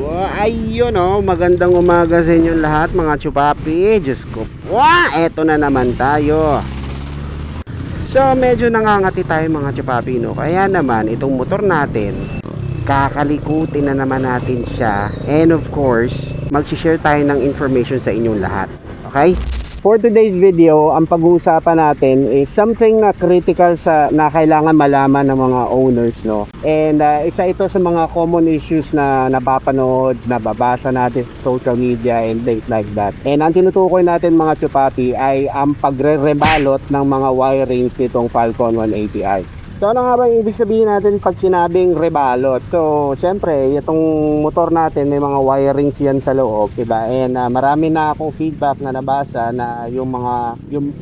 Ayun magandang umaga sa inyong lahat mga chupapi. Diyos ko po, eto na naman tayo. So medyo nangangati tayo mga chupapi kaya naman itong motor natin, kakalikutin na naman natin siya. And of course, mag-share tayo ng information sa inyong lahat. Okay? For today's video, ang pag-uusapan natin is something na critical na kailangan malaman ng mga owners, And isa ito sa mga common issues na napapanood, nababasa natin sa social media and things like that. And ang tinutukoy natin mga chupapi ay ang pagre-rebalot ng mga wirings nitong Falcon 180i. So ano nga ba yung ibig sabihin natin pag sinabing rebalot? So siyempre itong motor natin may mga wirings yan sa loob, diba? And marami na akong feedback na nabasa na yung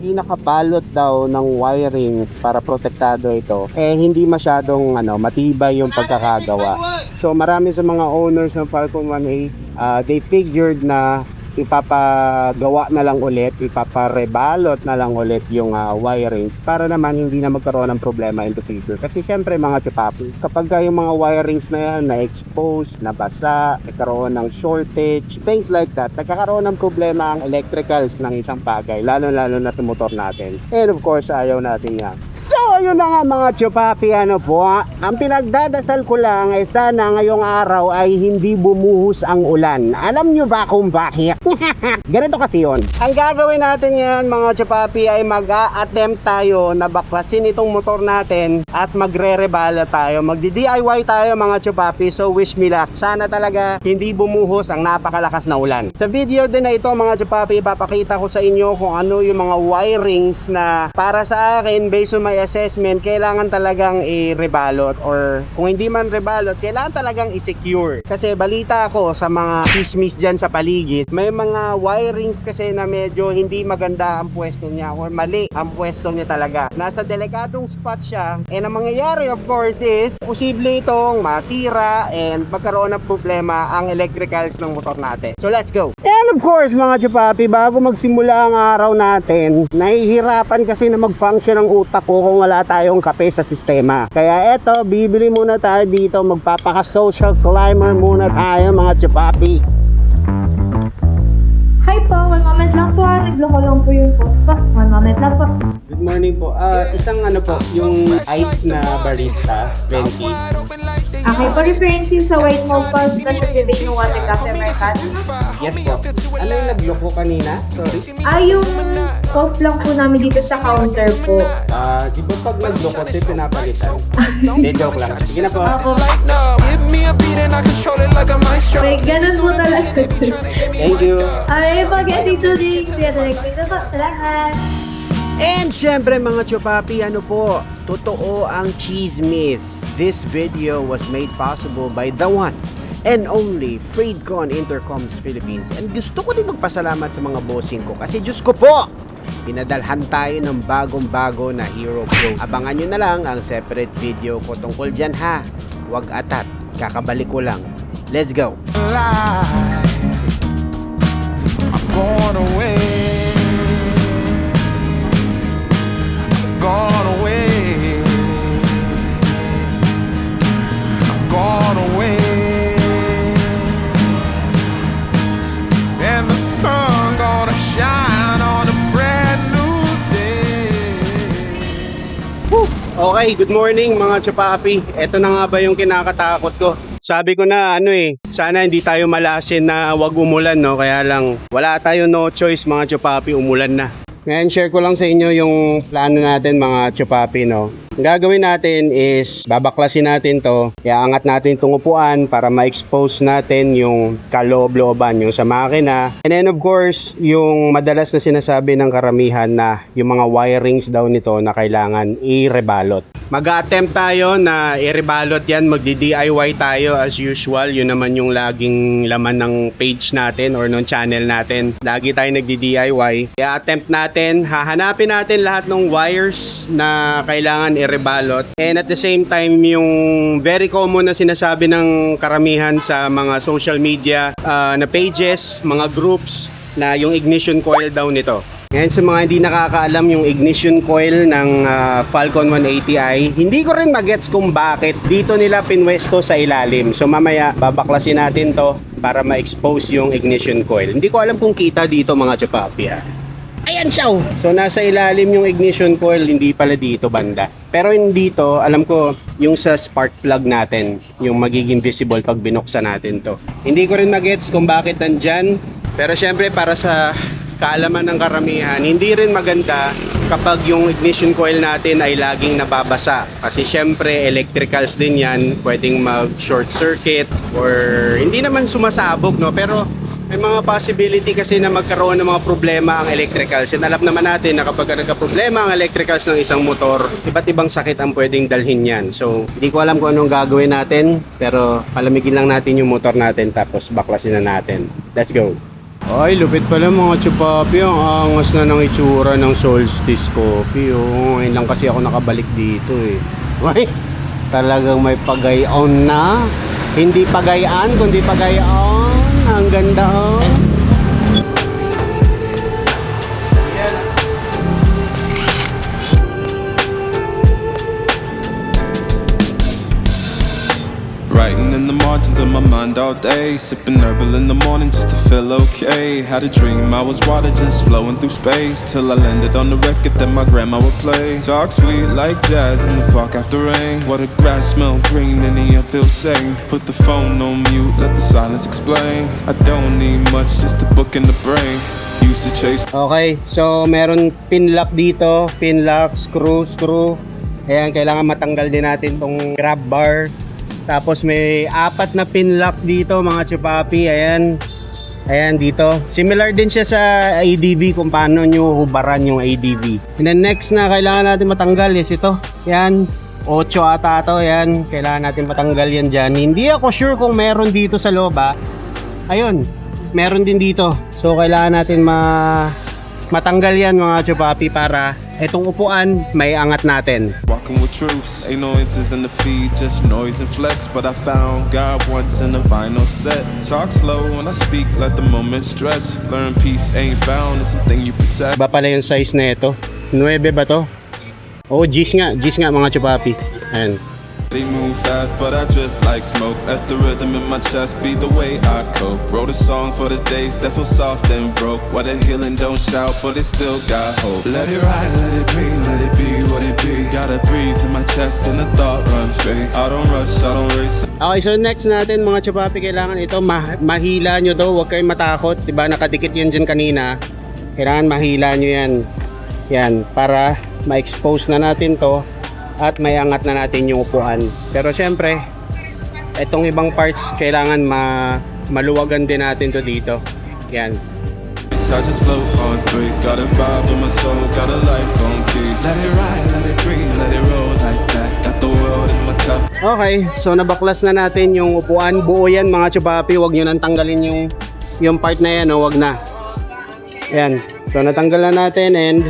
pinakabalot daw ng wirings para protektado ito hindi masyadong matibay yung pagkakagawa. So marami sa mga owners ng Falcon 180 they figured na ipapagawa na lang ulit, ipaparebalot na lang ulit yung wirings para naman hindi na magkaroon ng problema in the future. Kasi syempre mga chupapi, kapag yung mga wirings na yan na-expose, nabasa, nagkaroon ng shortage, things like that, nagkakaroon ng problema ang electricals ng isang bagay, lalo na sa motor natin. And of course, ayaw natin yan. So, yun na nga mga chupapi, ang pinagdadasal ko lang ay sana ngayong araw ay hindi bumuhos ang ulan. Alam nyo ba kung bakit? Ganito kasi yun. Ang gagawin natin yan mga chupapi ay mag-a-attempt tayo na baklasin itong motor natin at magre-rebala tayo. Magdi-DIY tayo mga chupapi. So wish me luck. Sana talaga hindi bumuhos ang napakalakas na ulan. Sa video din na ito mga chupapi, ipapakita ko sa inyo kung ano yung mga wirings na para sa akin based on my assessment kailangan talagang i-rebalot, or kung hindi man rebalot kailangan talagang i-secure. Kasi balita ko sa mga chismis dyan sa paligid, may mga wirings kasi na medyo hindi maganda ang pwesto niya or mali ang pwesto niya talaga. Nasa delikadong spot siya and ang mangyayari of course is posible itong masira and magkaroon ng problema ang electricals ng motor natin. So let's go! And of course mga chupapi, bago magsimula ang araw natin, nahihirapan kasi na mag-function ang utak ko kung wala tayong kape sa sistema. Kaya eto, bibili muna tayo dito, magpapaka-social climber muna tayo mga chupapi. Hi po, one moment lang po. Nagloko lang po yung post po. One moment lang po. Good morning po. Isang po, yung iced na barista, 20. Okay po, referring to sa white malt po, specific no water cafe Americano. Yes po. Ano yung nagloko kanina? Sorry. Yung cost lang po namin dito sa counter po. Di ba pag nagloko ito pinapalitan? Hindi, joke lang. Sige na po. Ako. May ganun po talaga. Thank you. Ay, pag-edito din. Kaya direct dito po. Salamat. And syempre mga chupapi, totoo ang chismis. This video was made possible by the one and only Freedcon Intercoms Philippines. And gusto ko din magpasalamat sa mga bossing ko kasi Diyos ko po, pinadalhan tayo ng bagong-bago na Hero Pro. Abangan nyo na lang ang separate video ko tungkol dyan ha. Huwag atat, kakabalik ko lang. Let's go! I'm going away. I'm gone away. I'm gone away. And the sun gonna shine on a brand new day. Okay, good morning mga chupapi. Ito na nga ba yung kinakatakot ko? Sabi ko na sana hindi tayo malasin na wag umulan kaya lang wala tayo no choice mga chupapi, umulan na. Ngayon share ko lang sa inyo yung plano natin mga chupapi Ang gagawin natin is babaklasin natin to, iaangat natin itong upuan para ma-expose natin yung kaloob-looban yung sa makina. And then of course, yung madalas na sinasabi ng karamihan na yung mga wirings daw nito na kailangan i-rebalot. Mag-attempt tayo na i-rebalot yan, magdi-DIY tayo as usual. Yun naman yung laging laman ng page natin or ng channel natin. Lagi tayo nagdi-DIY. I-attempt natin, hahanapin natin lahat ng wires na kailangan i-rebalot. And at the same time, yung very common na sinasabi ng karamihan sa mga social media na pages, mga groups, na yung ignition coil daw nito. Ngayon sa mga hindi nakakaalam yung ignition coil ng Falcon 180i, hindi ko rin magets kung bakit dito nila pinwesto sa ilalim. So mamaya babaklasin natin to para ma-expose yung ignition coil. Hindi ko alam kung kita dito mga chupapi Ayan siya oh. So nasa ilalim yung ignition coil, hindi pala dito banda. Pero hindi dito, alam ko yung sa spark plug natin, yung magiging visible pag binuksan natin to. Hindi ko rin magets kung bakit nandyan. Pero syempre para sa kaalaman ng karamihan, hindi rin maganda kapag yung ignition coil natin ay laging nababasa. Kasi syempre electricals din yan, pwedeng mag short circuit or hindi naman sumasabog, no? Pero may mga possibility kasi na magkaroon ng mga problema ang electricals. And alam naman natin na kapag nagka-problema ang electricals ng isang motor, iba't ibang sakit ang pwedeng dalhin yan. So hindi ko alam kung anong gagawin natin, pero palamigin lang natin yung motor natin tapos baklasin na natin. Let's go! Ay, lupit pala mga chupapi. Ang angas na ng itsura ng Solstice Coffee. Oh, ngayon lang kasi ako nakabalik dito eh. Ay, talagang may pagayon na. Hindi pagayaan, kundi pagayon. Ang ganda oh. Writing in the margins of my mind all day, sipping herbal in the morning just to feel okay. Had a dream I was water just flowing through space, till I landed on the record that my grandma would play. Talk sweet like jazz in the park after rain. What the grass smell green and the air feels sane. Put the phone on mute, let the silence explain. I don't need much, just a book in the brain. Used to chase. Okay, so meron pin lock dito, pin lock, screw. Ayan, kailangan matanggal din natin tong grab bar. Tapos may 4 na pin lock dito mga chupapi. Ayan. Ayan dito. Similar din siya sa ADV kung paano nyo hubaran yung ADV. And then next na kailangan natin matanggal is ito. Ayan. 8 ata ito. Ayan. Kailangan natin matanggal yan dyan. Hindi ako sure kung meron dito sa loob Ayun. Meron din dito. So kailangan natin matanggal yan mga chupapi para itong upuan may angat natin. Walking with truths, ain't no answers in the feed, just noise and flex. But I found God once in a vinyl set. Talk slow when I speak, let the moment stretch. Learn peace ain't found, it's a thing you protect. Ba pala yung size na ito? 9 ba to? Oh, G's nga mga chupapi. Ayan. They move fast, but I drift like smoke. Let the rhythm in my chest be the way I cope. Wrote a song for the days that feel soft and broke. What a healing, don't shout, but it still got hope. Let it ride, let it be, let it be what it be. Got a breeze in my chest and the thought run free. I don't rush, I don't race. Okay, so next natin mga chupapi, kailangan ito mahila nyo to. Huwag kayong matakot, diba nakadikit yan dyan kanina. Kailangan mahila nyo yan. Yan, para ma-expose na natin to at may angat na natin yung upuan. Pero syempre, itong ibang parts kailangan maluwagan din natin to dito. Yan. I just float on 3. Got a vibe in my soul, got a life on key. Let it ride, let it breathe, let it roll like that. Got the world in my cup. Okay, so nabaklas na natin yung upuan. Buo yan mga chupapi, huwag nyo nang tanggalin yung part na yan, huwag na. Yan, so natanggal na natin and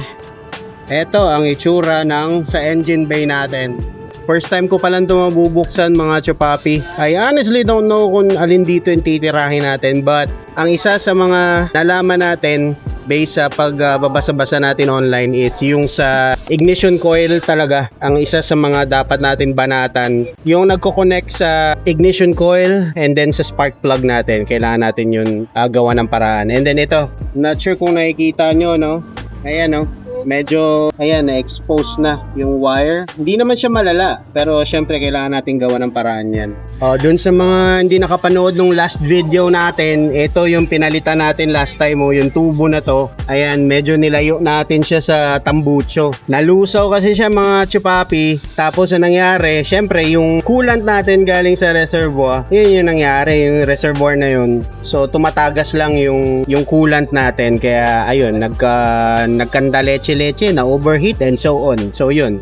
eto ang itsura ng sa engine bay natin. First time ko palang ito mabubuksan mga chupapi. I honestly don't know kung alin dito yung titirahin natin, but ang isa sa mga nalaman natin based sa pagbabasa-basa natin online is yung sa ignition coil talaga ang isa sa mga dapat natin banatan. Yung nagko-connect sa ignition coil and then sa spark plug natin. Kailangan natin yun gawa ng paraan. And then ito, not sure kung nakikita nyo, no? Ayan, no? Medyo, ayan, na-expose na yung wire. Hindi naman siya malala, pero syempre kailangan natin gawa ng paraan yan. Dun sa mga hindi nakapanood nung last video natin, ito yung pinalitan natin last time, yung tubo na to. Ayan, medyo nilayo natin siya sa tambucho. Nalusaw kasi siya mga chupapi. Tapos ang nangyari, syempre yung coolant natin galing sa reservoir, yun yung nangyari, yung reservoir na yun. So tumatagas lang yung coolant natin, kaya ayun, nagkanda leche na overheat and so on. So yun.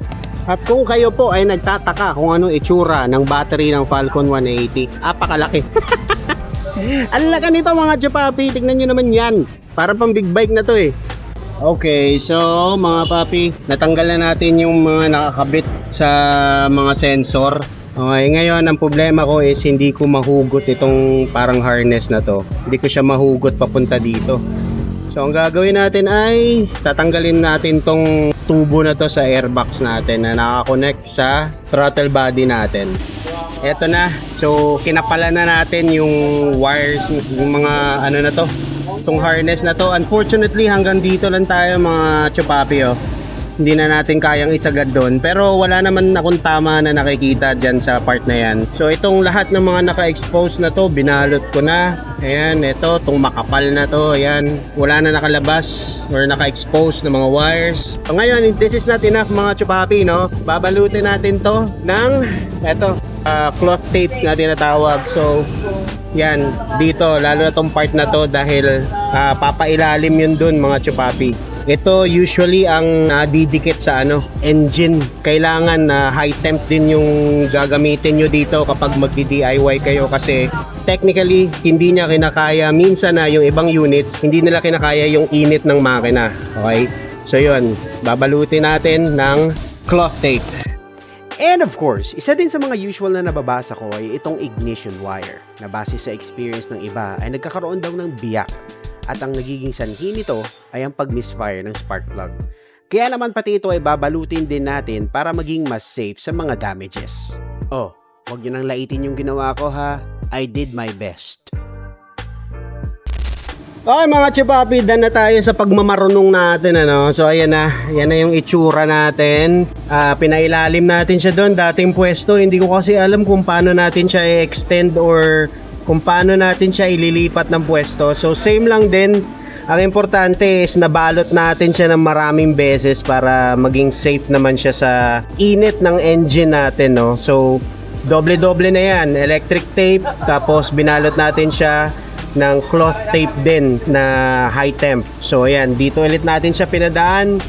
At kung kayo po ay nagtataka kung anong itsura ng battery ng Falcon 180, apakalaki. Ang laki nito mga chupapi, tignan nyo naman yan. Para pang big bike na to eh. Okay, so mga papi, natanggal na natin yung mga nakakabit sa mga sensor. Okay, ngayon ang problema ko is hindi ko mahugot itong parang harness na to. Hindi ko siya mahugot papunta dito. So So ang gagawin natin ay tatanggalin natin tong tubo na to sa airbox natin na nakakonect sa throttle body natin. Eto na. So kinapalan na natin yung wires, yung mga ano na to, tong harness na to. Unfortunately hanggang dito lang tayo mga chupapi oh. Hindi na natin kayang isagad doon, pero wala naman akong tama na nakikita dyan sa part na yan. So itong lahat ng mga naka-expose na to, binalot ko na. Ayan, ito, itong makapal na to, ayan, wala na nakalabas or naka-expose na mga wires. So ngayon, this is not enough mga chupapi, no? Babalutin natin to ng ito, cloth tape na tinatawag. So yan, dito, lalo na tong part na to dahil papailalim yun dun mga chupapi. Ito usually ang didikit sa engine. Kailangan na high temp din yung gagamitin nyo dito kapag magdi-DIY kayo kasi technically hindi niya kinakaya minsan na yung ibang units, hindi nila kinakaya yung init ng makina. Okay? So yun, babalutin natin ng cloth tape. And of course, isa din sa mga usual na nababasa ko ay itong ignition wire na base sa experience ng iba ay nagkakaroon daw ng biyak. At ang nagiging sanhi nito ay ang pag-misfire ng spark plug. Kaya naman pati ito ay babalutin din natin para maging mas safe sa mga damages. Oh, huwag nyo nang laitin yung ginawa ko ha. I did my best. Okay mga chupapi, done na tayo sa pagmamarunong natin So ayan na yung itsura natin. Pinailalim natin siya doon, dating pwesto. Hindi ko kasi alam kung paano natin siya i-extend or kung paano natin siya ililipat ng pwesto. So same lang din. Ang importante is nabalot natin siya ng maraming beses para maging safe naman siya sa init ng engine natin, no? So doble-doble na yan. Electric tape, tapos binalot natin siya ng cloth tape din na high temp. So ayan, dito ulit natin siya pinadaan.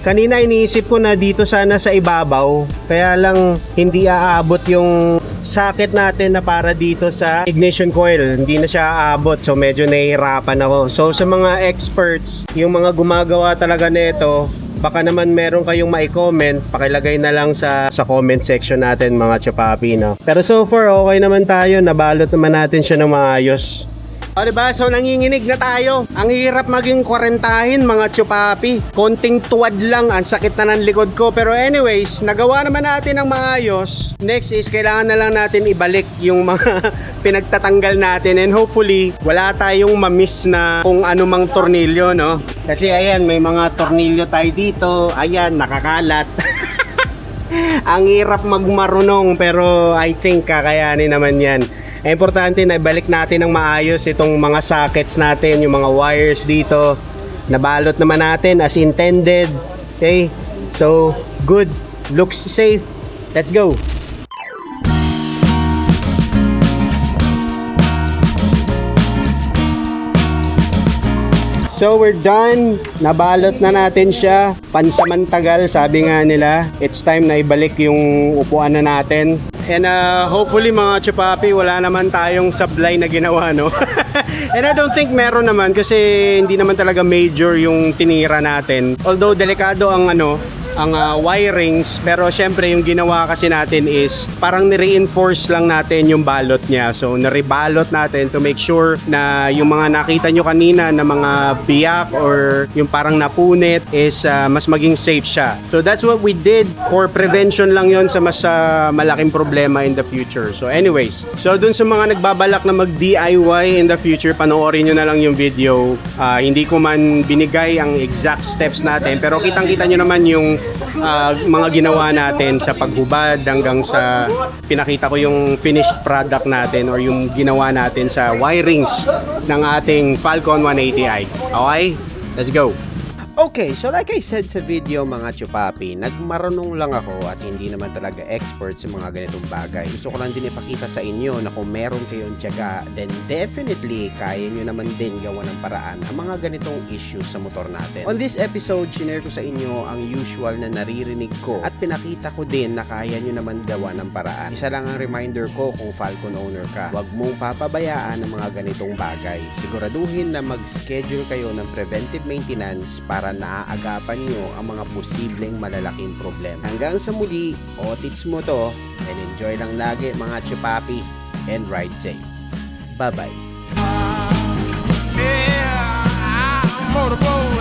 Kanina iniisip ko na dito sana sa ibabaw, kaya lang hindi aabot yung socket natin na para dito sa ignition coil. Hindi na siya aabot, so medyo nahihirapan ako. So sa mga experts, yung mga gumagawa talaga nito, baka naman meron kayong mai-comment, pakilagay na lang sa comment section natin mga chupapi, no? Pero so far okay naman tayo, nabalot naman natin siya ng maayos. O diba? So nanginginig na tayo. Ang hirap maging 40 mga chupapi. Konting tuwad lang, ang sakit na ng likod ko. Pero anyways, nagawa naman natin ng maayos. Next is kailangan na lang natin ibalik yung mga pinagtatanggal natin. And hopefully, wala tayong mamiss na kung anumang tornilyo, no? Kasi ayan, may mga tornilyo tayo dito. Ayan, nakakalat. Ang hirap magmarunong pero I think kakayanin naman yan. Importante na ibalik natin ng maayos itong mga sockets natin, yung mga wires dito. Nabalot naman natin as intended. Okay? So, good. Looks safe. Let's go. So we're done. Nabalot na natin siya. Pansamantagal, sabi nga nila. It's time na ibalik yung upuan na natin. And hopefully mga chupapi, wala naman tayong sablay na ginawa, no? And I don't think meron naman kasi hindi naman talaga major yung tinira natin. Although delikado ang wirings, pero syempre yung ginawa kasi natin is parang ni-reinforce lang natin yung balot niya. So naribalot natin to make sure na yung mga nakita nyo kanina na mga biyak or yung parang napunit is mas maging safe siya. So that's what we did for prevention lang yon sa mas malaking problema in the future. So anyways, so dun sa mga nagbabalak na mag-DIY in the future, panoorin nyo na lang yung video. Hindi ko man binigay ang exact steps natin, pero kitang-kita nyo naman yung mga ginawa natin sa paghubad hanggang sa pinakita ko yung finished product natin or yung ginawa natin sa wirings ng ating Falcon 180i. Okay? Let's go! Okay, so like I said sa video mga chupapi, nagmarunong lang ako at hindi naman talaga expert sa mga ganitong bagay. Gusto ko lang din ipakita sa inyo na kung meron kayong tiyaga, then definitely kaya nyo naman din gawa ng paraan ang mga ganitong issues sa motor natin. On this episode, sinare ko sa inyo ang usual na naririnig ko at pinakita ko din na kaya nyo naman gawa ng paraan. Isa lang ang reminder ko kung Falcon owner ka, huwag mong papabayaan ang mga ganitong bagay. Siguraduhin na mag-schedule kayo ng preventive maintenance para naaagapan nyo ang mga posibleng malalaking problema. Hanggang sa muli, otits mo to and enjoy lang lagi mga chupapi and ride safe. Bye-bye. motorboat.